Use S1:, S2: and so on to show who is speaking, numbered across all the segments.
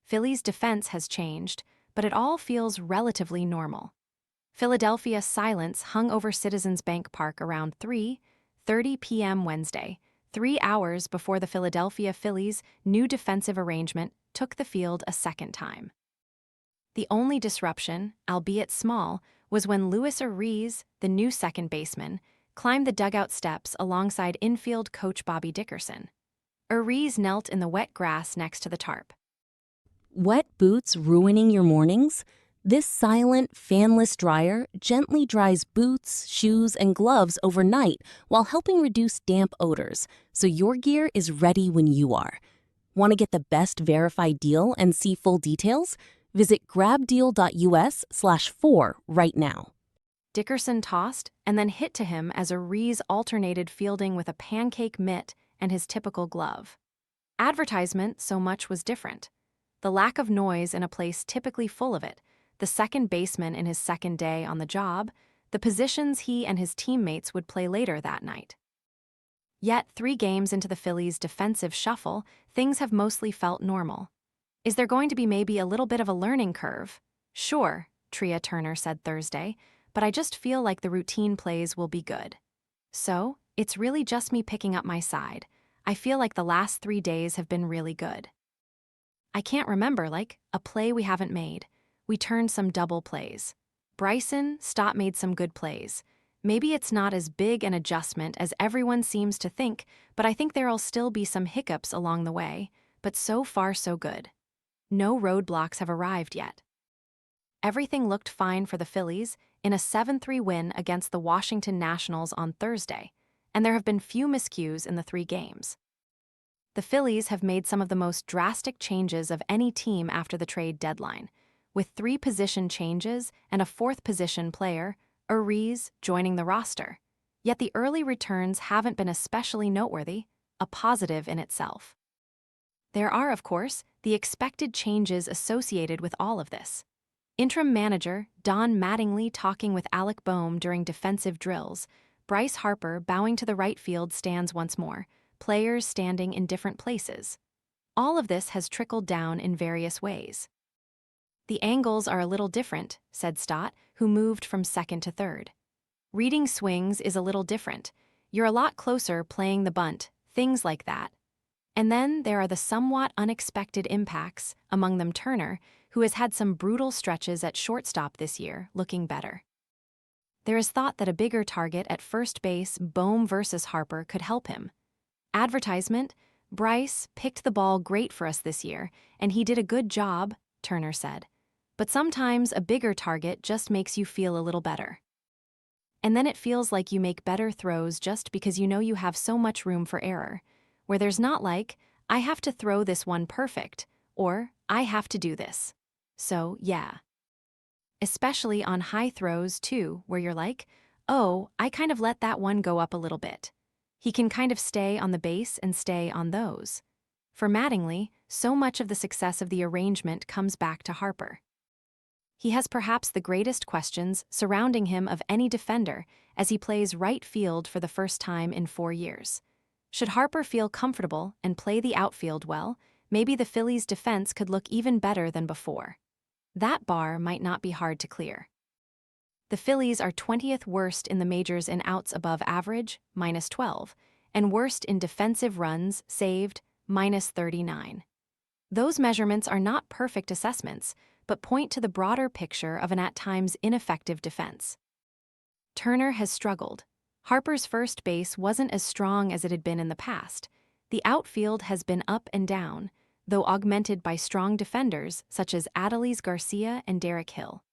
S1: Phillies' defense has changed, but it all feels relatively normal. Philadelphia silence hung over Citizens Bank Park around 3:30 p.m. Wednesday, 3 hours before the Philadelphia Phillies' new defensive arrangement took the field a second time. The only disruption, albeit small, was when Luis Arraez, the new second baseman, climbed the dugout steps alongside infield coach Bobby Dickerson. Arraez knelt in the wet grass next to the tarp.
S2: Wet boots ruining your mornings? This silent, fanless dryer gently dries boots, shoes, and gloves overnight while helping reduce damp odors, so your gear is ready when you are. Want to get the best verified deal and see full details? Visit grabdeal.us/4 right now.
S1: Dickerson tossed and then hit to him as Arraez alternated fielding with a pancake mitt and his typical glove. Advertisement so much was different. The lack of noise in a place typically full of it, the second baseman in his second day on the job, the positions he and his teammates would play later that night. Yet, 3 games into the Phillies' defensive shuffle, things have mostly felt normal. Is there going to be maybe a little bit of a learning curve? Sure, Trea Turner said Thursday, but I just feel like the routine plays will be good. So, it's really just me picking up my side. I feel like the last 3 days have been really good. I can't remember, a play we haven't made. We turned some double plays. Bryson, Stott made some good plays. Maybe it's not as big an adjustment as everyone seems to think, but I think there'll still be some hiccups along the way, but so far so good. No roadblocks have arrived yet. Everything looked fine for the Phillies in a 7-3 win against the Washington Nationals on Thursday, and there have been few miscues in the 3 games. The Phillies have made some of the most drastic changes of any team after the trade deadline, with 3 position changes and a 4th position player, Arraez, joining the roster. Yet the early returns haven't been especially noteworthy, a positive in itself. There are, of course, the expected changes associated with all of this. Interim manager Don Mattingly talking with Alec Boehm during defensive drills, Bryce Harper bowing to the right field stands once more, players standing in different places. All of this has trickled down in various ways. The angles are a little different, said Stott, who moved from second to third. Reading swings is a little different. You're a lot closer playing the bunt, things like that. And then there are the somewhat unexpected impacts, among them Turner, who has had some brutal stretches at shortstop this year, looking better. There is thought that a bigger target at first base, Boehm versus Harper, could help him. Advertisement: Bryce picked the ball great for us this year, and he did a good job, Turner said. But sometimes a bigger target just makes you feel a little better. And then it feels like you make better throws just because you know you have so much room for error, where there's not I have to throw this one perfect, or I have to do this. So, yeah. Especially on high throws, too, where you're oh, I kind of let that one go up a little bit. He can kind of stay on the base and stay on those. For Mattingly, so much of the success of the arrangement comes back to Harper. He has perhaps the greatest questions surrounding him of any defender as he plays right field for the first time in 4 years. Should Harper feel comfortable and play the outfield well, maybe the Phillies' defense could look even better than before. That bar might not be hard to clear. The Phillies are 20th worst in the majors in outs above average, -12, and worst in defensive runs saved, -39. Those measurements are not perfect assessments, but point to the broader picture of an at times ineffective defense. Turner has struggled. Harper's first base wasn't as strong as it had been in the past. The outfield has been up and down, though augmented by strong defenders such as Adolis Garcia and Derek Hill.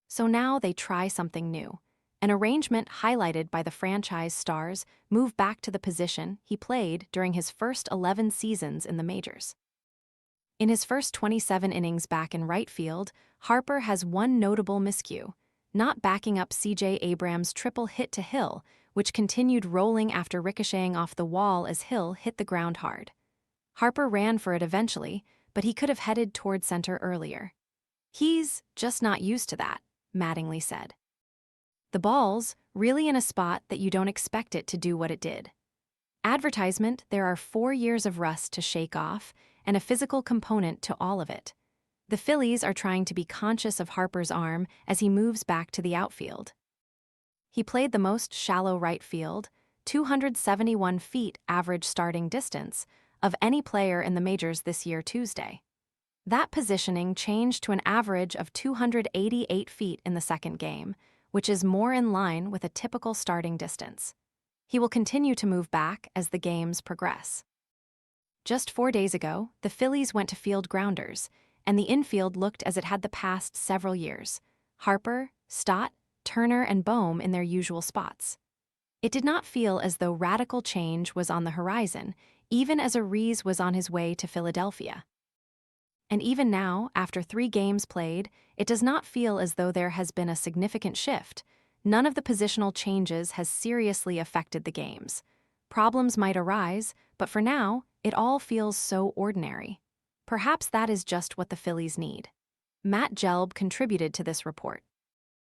S1: So now they try something new. An arrangement highlighted by the franchise stars move back to the position he played during his first 11 seasons in the majors. In his first 27 innings back in right field, Harper has one notable miscue, not backing up C.J. Abrams' triple hit to Hill, which continued rolling after ricocheting off the wall as Hill hit the ground hard. Harper ran for it eventually, but he could have headed toward center earlier. He's just not used to that, Mattingly said. The ball's really in a spot that you don't expect it to do what it did. Advertisement: there are 4 years of rust to shake off, and a physical component to all of it. The Phillies are trying to be conscious of Harper's arm as he moves back to the outfield. He played the most shallow right field, 271 feet average starting distance, of any player in the majors this year Tuesday. That positioning changed to an average of 288 feet in the second game, which is more in line with a typical starting distance. He will continue to move back as the games progress. Just 4 days ago, the Phillies went to field grounders, and the infield looked as it had the past several years: Harper, Stott, Turner, and Bohm in their usual spots. It did not feel as though radical change was on the horizon, even as Arraez was on his way to Philadelphia. And even now, after 3 games played, it does not feel as though there has been a significant shift. None of the positional changes has seriously affected the games. Problems might arise, but for now, it all feels so ordinary. Perhaps that is just what the Phillies need. Matt Gelb contributed to this report.